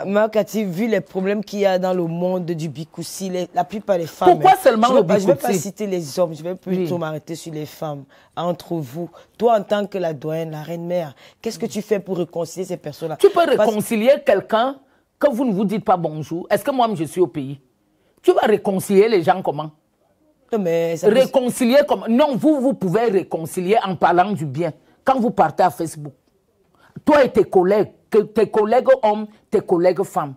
Marc, as-tu vu les problèmes qu'il y a dans le monde du Bikoussi, la plupart des femmes? Pourquoi seulement le Bikoussi? Je ne vais pas citer les hommes, je vais plutôt m'arrêter sur les femmes. Entre vous, toi en tant que la doyenne, la reine-mère, qu'est-ce que tu fais pour réconcilier ces personnes-là? Tu peux réconcilier quelqu'un que vous ne vous dites pas bonjour. Est-ce que moi, je suis au pays? Tu vas réconcilier les gens comment? Non, mais réconcilier comment? Non, vous pouvez réconcilier en parlant du bien. Quand vous partez à Facebook, toi et tes collègues hommes, tes collègues femmes,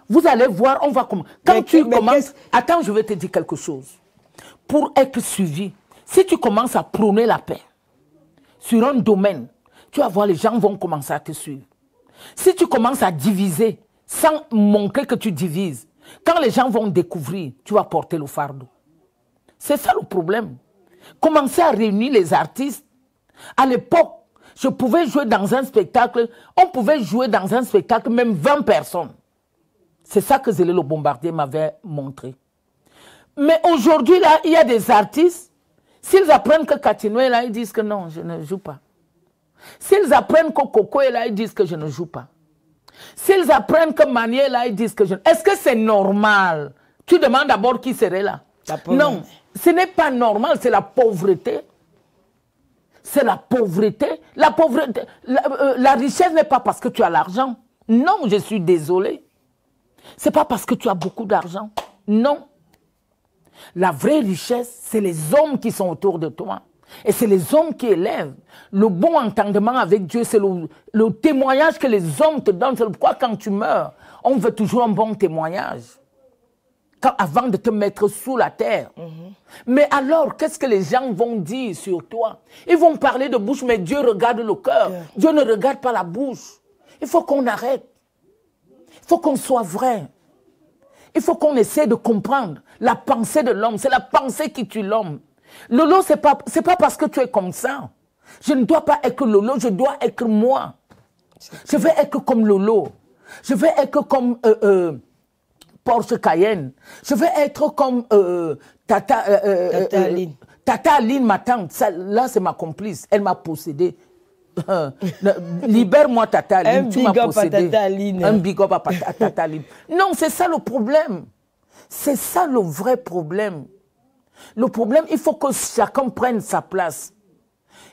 vous allez voir, on va comment. Quand tu commences... Attends, je vais te dire quelque chose. Pour être suivi, si tu commences à prôner la paix sur un domaine, tu vas voir, les gens vont commencer à te suivre. Si tu commences à diviser sans montrer que tu divises, quand les gens vont découvrir, tu vas porter le fardeau. C'est ça le problème. Commencer à réunir les artistes. À l'époque, je pouvais jouer dans un spectacle, on pouvait jouer dans un spectacle même 20 personnes. C'est ça que Zélé le Bombardier m'avait montré. Mais aujourd'hui, là, il y a des artistes, s'ils apprennent que Katino est là, ils disent que non, je ne joue pas. S'ils apprennent que Coco est là, ils disent que je ne joue pas. S'ils apprennent que Mani est là, ils disent que je ne... Est-ce que c'est normal? Tu demandes d'abord qui serait là. Non, ce n'est pas normal, c'est la pauvreté. C'est la pauvreté. La pauvreté, la richesse n'est pas parce que tu as l'argent. Non, je suis désolé. Ce n'est pas parce que tu as beaucoup d'argent. Non. La vraie richesse, c'est les hommes qui sont autour de toi. Et c'est les hommes qui élèvent. Le bon entendement avec Dieu, c'est le témoignage que les hommes te donnent. C'est pourquoi quand tu meurs, on veut toujours un bon témoignage. Avant de te mettre sous la terre. Mais alors, qu'est-ce que les gens vont dire sur toi? Ils vont parler de bouche, mais Dieu regarde le cœur. Dieu ne regarde pas la bouche. Il faut qu'on arrête. Il faut qu'on soit vrai. Il faut qu'on essaie de comprendre la pensée de l'homme. C'est la pensée qui tue l'homme. Lolo, c'est pas parce que tu es comme ça. Je ne dois pas être Lolo, je dois être moi. Je vais être comme Lolo. Je vais être comme... Porsche Cayenne. Je vais être comme Tata Aline. Tata Aline, ma tante. Là, c'est ma complice. Elle m'a possédé. Libère-moi, Tata Aline. Tu m'as possédé. Un big up à Tata Aline. Non, c'est ça le problème. C'est ça le vrai problème. Le problème, il faut que chacun prenne sa place.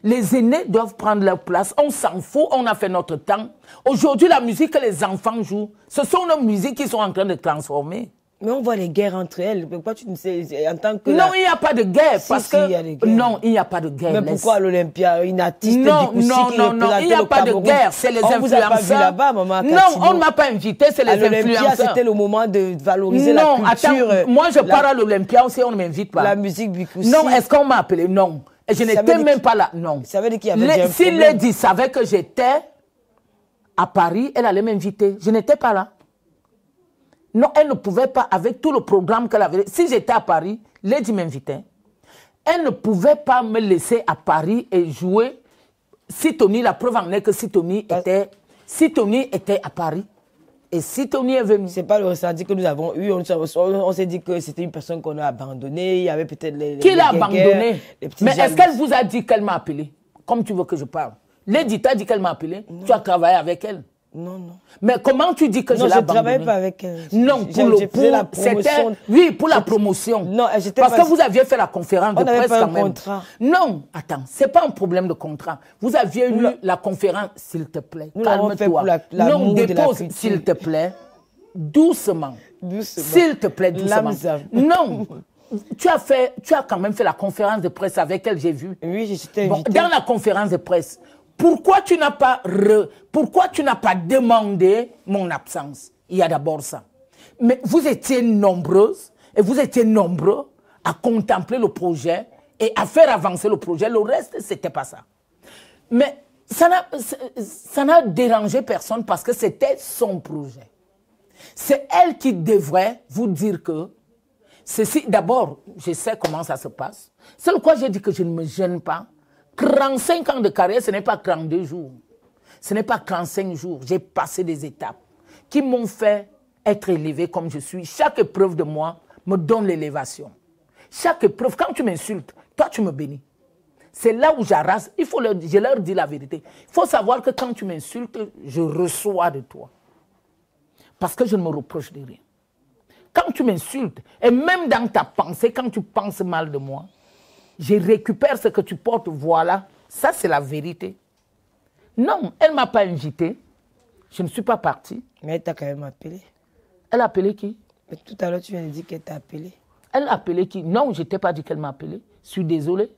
Les aînés doivent prendre leur place. On s'en fout, on a fait notre temps. Aujourd'hui, la musique que les enfants jouent, ce sont nos musiques qui sont en train de transformer. Mais on voit les guerres entre elles. Pourquoi tu ne sais, en tant que... Non, il n'y a pas de guerre. Parce que... Non, il n'y a pas de guerre. Mais pourquoi à l'Olympia, une artiste non, il n'y a pas de guerre. C'est les influenceurs. On vous a pas vu là-bas, maman. Non, on ne m'a pas invité, c'est les influenceurs. À l'Olympia, c'était le moment de valoriser la culture. Non, attends, moi je pars à l'Olympia aussi, on ne m'invite pas. La musique Bikoussi. Non, est-ce qu'on m'a appelé? Non. Et je n'étais même pas là. Non. Ça veut dire qu'il y avait si Lady savait que j'étais à Paris, elle allait m'inviter. Je n'étais pas là. Non, elle ne pouvait pas, avec tout le programme qu'elle avait. Si j'étais à Paris, Lady m'invitait. Elle ne pouvait pas me laisser à Paris et jouer. Sidonie, la preuve en est que Sidonie était à Paris. Et Sidonie est venue. Ce n'est pas le ressenti que nous avons eu. On s'est dit que c'était une personne qu'on a abandonnée. Il y avait peut-être les... Qui l'a abandonnée? Mais est-ce qu'elle vous a dit qu'elle m'a appelé? Comme tu veux que je parle. Lady t'a dit qu'elle m'a appelé? Non. Tu as travaillé avec elle? Non, non. Mais comment tu dis que je l'ai abandonnée? Non, je ne travaillais pas avec elle. Non, pour la promotion. Non, parce que vous aviez fait la conférence de presse quand même. On n'avait pas un contrat. Non, attends, ce n'est pas un problème de contrat. Vous aviez eu la conférence, s'il te plaît, calme-toi. Non, dépose, s'il te plaît, doucement. S'il te plaît, doucement. Non. Tu as quand même fait la conférence de presse avec elle, j'ai vu. Oui, j'étais invitée. Dans la conférence de presse, pourquoi tu n'as pas demandé mon absence? Il y a d'abord ça. Mais vous étiez nombreuses et vous étiez nombreux à contempler le projet et à faire avancer le projet. Le reste, ce n'était pas ça. Mais ça n'a dérangé personne parce que c'était son projet. C'est elle qui devrait vous dire que ceci, d'abord, je sais comment ça se passe. C'est pourquoi j'ai dit que je ne me gêne pas. 35 ans de carrière, ce n'est pas 32 jours. Ce n'est pas 35 jours. J'ai passé des étapes qui m'ont fait être élevé comme je suis. Chaque épreuve de moi me donne l'élévation. Chaque épreuve, quand tu m'insultes, toi tu me bénis. C'est là où j'arrase. Je leur dis la vérité. Il faut savoir que quand tu m'insultes, je reçois de toi. Parce que je ne me reproche de rien. Quand tu m'insultes, et même dans ta pensée, quand tu penses mal de moi, je récupère ce que tu portes, voilà. Ça, c'est la vérité. Non, elle ne m'a pas invité. Je ne suis pas partie. Mais elle t'a quand même appelé. Elle a appelé qui? Mais tout à l'heure, tu viens de dire qu'elle t'a appelé. Elle a appelé qui? Non, je ne t'ai pas dit qu'elle m'a appelé. Je suis désolé.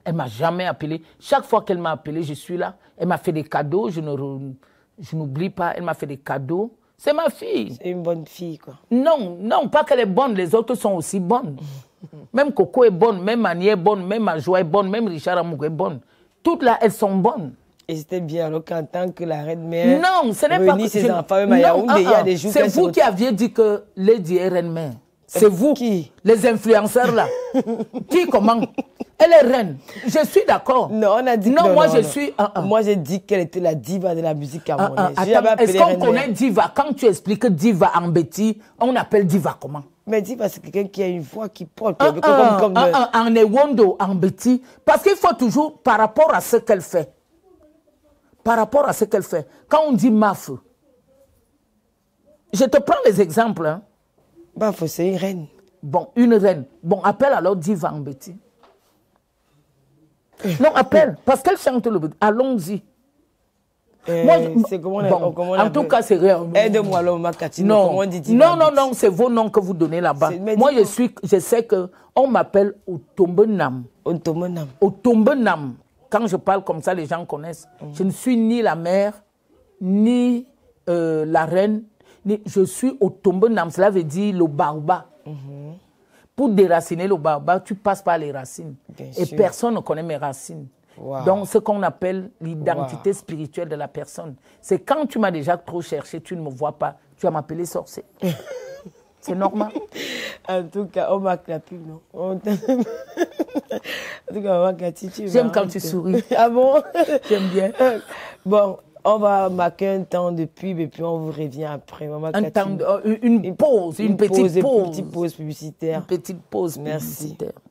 Elle ne m'a jamais appelé. Chaque fois qu'elle m'a appelé, je suis là. Elle m'a fait des cadeaux. Je n'oublie pas. Elle m'a fait des cadeaux. C'est ma fille. C'est une bonne fille, quoi. Non, non, pas qu'elle est bonne. Les autres sont aussi bonnes. Même Coco est bonne, même Annie est bonne, même Ajoie est bonne, même Richard Amougou est bonne. Toutes là, elles sont bonnes. Et c'était bien, alors qu'en tant que la reine-mère, non, ce n'est pas que ses enfants, même à Yaoundé, il y a des jours... C'est vous qui aviez dit que Lady est reine-mère. C'est vous, qui? Les influenceurs là. Qui, comment? Elle est reine. Je suis d'accord. Non, on a dit non, que moi je suis... Moi j'ai dit qu'elle était la diva de la musique camerounaise. Est-ce qu'on connaît diva? Quand tu expliques diva en Betty, on appelle diva comment? Mais diva, c'est quelqu'un qui a une voix qui porte. En Ewondo, en Betty. Parce qu'il faut toujours, par rapport à ce qu'elle fait, quand on dit Maf, je te prends les exemples. Hein. Maf, c'est une reine. Bon, une reine. Bon, appelle alors diva en Betty. Non, appelle, parce qu'elle chante le Betty. Allons-y. C'est comment en tout cas, c'est rien. Aide-moi, l'homme Cathy. Non, non, c'est vos noms que vous donnez là-bas. Moi, je sais qu'on m'appelle Otombenam. Otombenam. Otombenam. Quand je parle comme ça, les gens connaissent. Je ne suis ni la mère, ni la reine. Je suis Otombenam. Cela veut dire le baobab. Pour déraciner le baobab, tu passes par les racines. Et personne ne connaît mes racines. Wow. Donc, ce qu'on appelle l'identité spirituelle de la personne. C'est quand tu m'as déjà trop cherché, tu ne me vois pas, tu vas m'appeler sorcier. C'est normal. En tout cas, on marque la pub, non? En tout cas, on marque la petite. J'aime quand tu souris. Ah bon? J'aime bien. Bon, on va marquer un temps de pub et puis on vous revient après. Une pause, une petite pause. Une petite pause publicitaire. Une petite pause publicitaire. Merci.